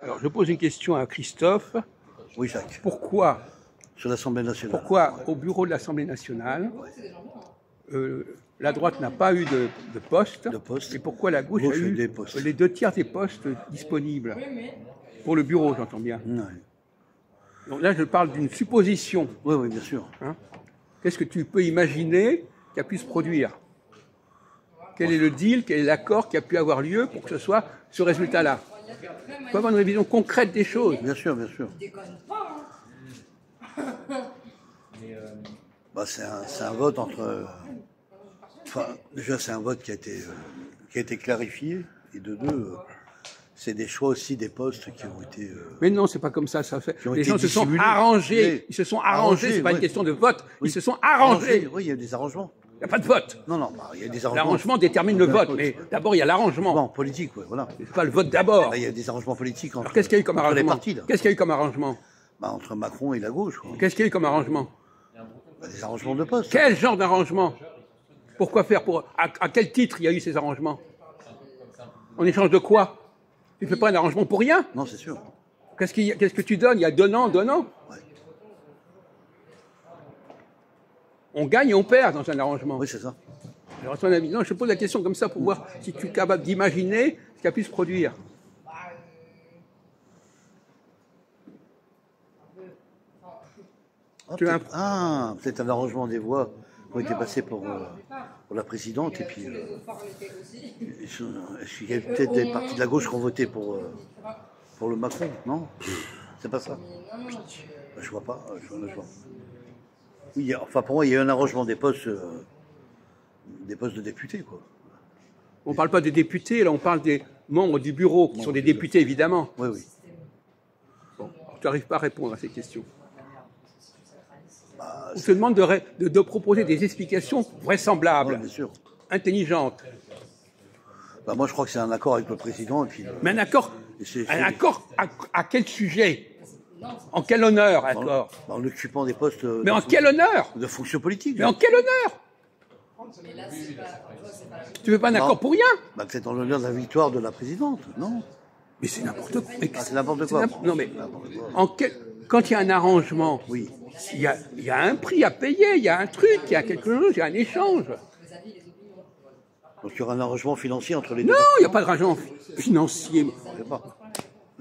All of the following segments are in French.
Alors, je pose une question à Christophe. Oui, Jacques. Pourquoi, Sur l'Assemblée nationale. pourquoi au bureau de l'Assemblée nationale, la droite n'a pas eu de poste, et pourquoi la gauche a eu les 2/3 des postes disponibles pour le bureau, j'entends bien. Oui. Donc là, je parle d'une supposition. Oui, oui, bien sûr. Hein? Qu'est-ce que tu peux imaginer qui a pu se produire? Quel est le deal, quel est l'accord qui a pu avoir lieu pour que ce soit ce résultat-là? Il faut avoir une révision concrète des choses. Bien sûr, bien sûr. Bah, c'est un vote entre... Enfin, déjà, c'est un vote qui a été clarifié. Et de deux, c'est des choix aussi des postes qui ont été... Mais non, c'est pas comme ça fait. Les gens se sont dissimulés. arrangés. Ils se sont arrangés, c'est pas une question de vote. Ils se sont arrangés. Oui, il y a eu des arrangements. Il n'y a pas de vote. Non, non, bah, il y a des arrangements. L'arrangement détermine le vote, mais d'abord il y a l'arrangement. Bon, politique, oui, voilà. C'est pas le vote d'abord. Là, il y a des arrangements politiques entre, Alors qu'est-ce qu'il y a eu comme entre les arrangement? partis. Là. Qu'est-ce qu'il y a eu comme arrangement? Bah, entre Macron et la gauche. Quoi. Qu'est-ce qu'il y a eu comme arrangement? Bah, des arrangements de postes. Quel genre d'arrangement? Pourquoi faire? À quel titre il y a eu ces arrangements? En échange de quoi? Tu ne fais pas un arrangement pour rien? Non, c'est sûr. Qu'est-ce que tu donnes? Il y a donnant, donnant. Ouais. On gagne et on perd dans un arrangement. Oui, c'est ça. Alors, à ton avis, non, je pose la question comme ça pour voir si tu es capable d'imaginer ce qui a pu se produire. Ah, peut-être un arrangement des voix qui ont été passées pour la présidente. Et puis, est-ce qu'il y a peut-être des partis de la gauche qui ont voté pour le Macron? Non? C'est pas ça? Je vois pas. Oui, enfin, pour moi, il y a eu un arrangement des postes de députés, quoi. On ne parle pas des députés, là, on parle des membres du bureau, qui sont des députés, évidemment. Oui, oui. Bon, tu n'arrives pas à répondre à ces questions. Bah, on te demande de proposer des explications vraisemblables, bien sûr. intelligentes. Bah, moi, je crois que c'est un accord avec le président. Et puis, mais un accord à quel sujet? En quel honneur, accord? En occupant des postes mais en quel honneur? De fonction politique. Mais en quel honneur? Tu veux pas un accord pour rien? Bah, peut-être en l'honneur de la victoire de la présidente, non? Mais c'est n'importe quoi. C'est n'importe quoi. Non, mais quand il y a un arrangement, oui. il y a un prix à payer, il y a un truc, il y a quelque chose, il y a un échange. Donc il y aura un arrangement financier entre les deux? Non, il n'y a pas d'arrangement financier.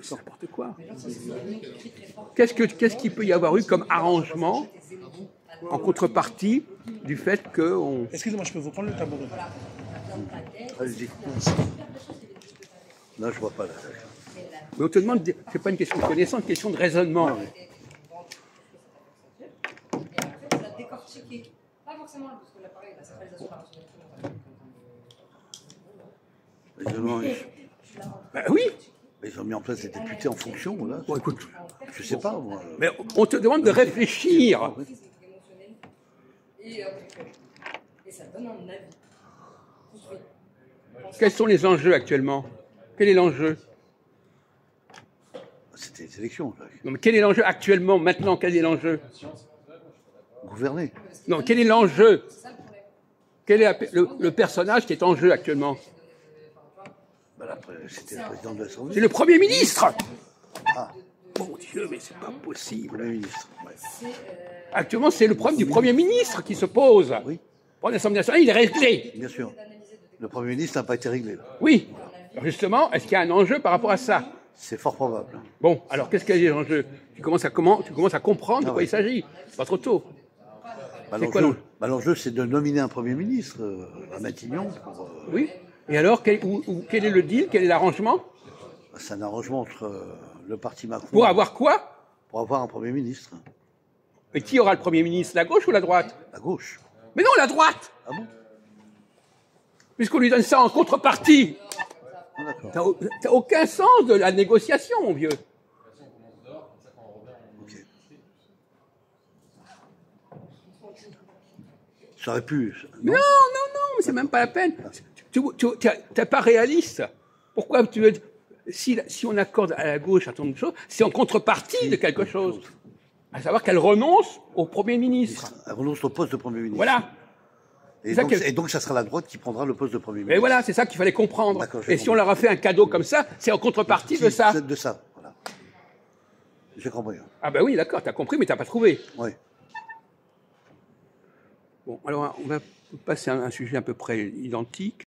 C'est n'importe quoi. Qu'est-ce qu'il peut y avoir eu comme arrangement en contrepartie du fait qu'on... Excusez-moi, je peux vous prendre le tabouret? Allez-y. Là, je vois pas. Là. Mais on te demande, c'est pas une question de connaissance, c'est une question de raisonnement. Ben oui. Ils ont mis en place des députés en fonction, là. Bon, écoute, je sais pas, moi. Mais on te demande de réfléchir. Quels sont les enjeux actuellement? Quel est l'enjeu? C'était les élections. Non, mais quel est l'enjeu actuellement, maintenant? Quel est l'enjeu? Gouverner. Non, quel est l'enjeu? Quel est le personnage qui est en jeu actuellement? C'était le président de l'Assemblée. C'est le Premier ministre. Ah. Mon Dieu, mais c'est pas possible. Le Premier ministre. Ouais. Actuellement, c'est le problème du Premier ministre qui se pose. Oui. Pour l'Assemblée nationale, il est réglé. Bien sûr. Le Premier ministre n'a pas été réglé. Là. Oui. Alors justement, est-ce qu'il y a un enjeu par rapport à ça? C'est fort probable. Bon, alors qu'est-ce qu'il y a l'enjeu? Tu commences à comprendre de quoi il s'agit. Pas trop tôt. L'enjeu, c'est de nominer un Premier ministre à Matignon. Oui. Et alors, quel est le deal? Quel est l'arrangement? C'est un arrangement entre le parti Macron... Pour avoir quoi? Pour avoir un Premier ministre. Et qui aura le Premier ministre? La gauche ou la droite? La gauche. Mais non, la droite! Ah bon? Puisqu'on lui donne ça en contrepartie. Ah, t'as aucun sens de la négociation, mon vieux. Ok. Ça aurait pu... Non, mais c'est même pas la peine. Tu n'es pas réaliste. Pourquoi tu veux... Si on accorde à la gauche un certain nombre de choses, c'est en contrepartie de quelque chose. À savoir qu'elle renonce au Premier ministre. Elle renonce au poste de Premier ministre. Voilà. Et donc, ça sera la droite qui prendra le poste de Premier ministre. Mais voilà, c'est ça qu'il fallait comprendre. Et si on leur a fait un cadeau comme ça, c'est en contrepartie de ça. De ça, voilà. J'ai compris. Ah ben oui, d'accord, tu as compris, mais tu n'as pas trouvé. Oui. Bon, alors on va passer à un sujet à peu près identique.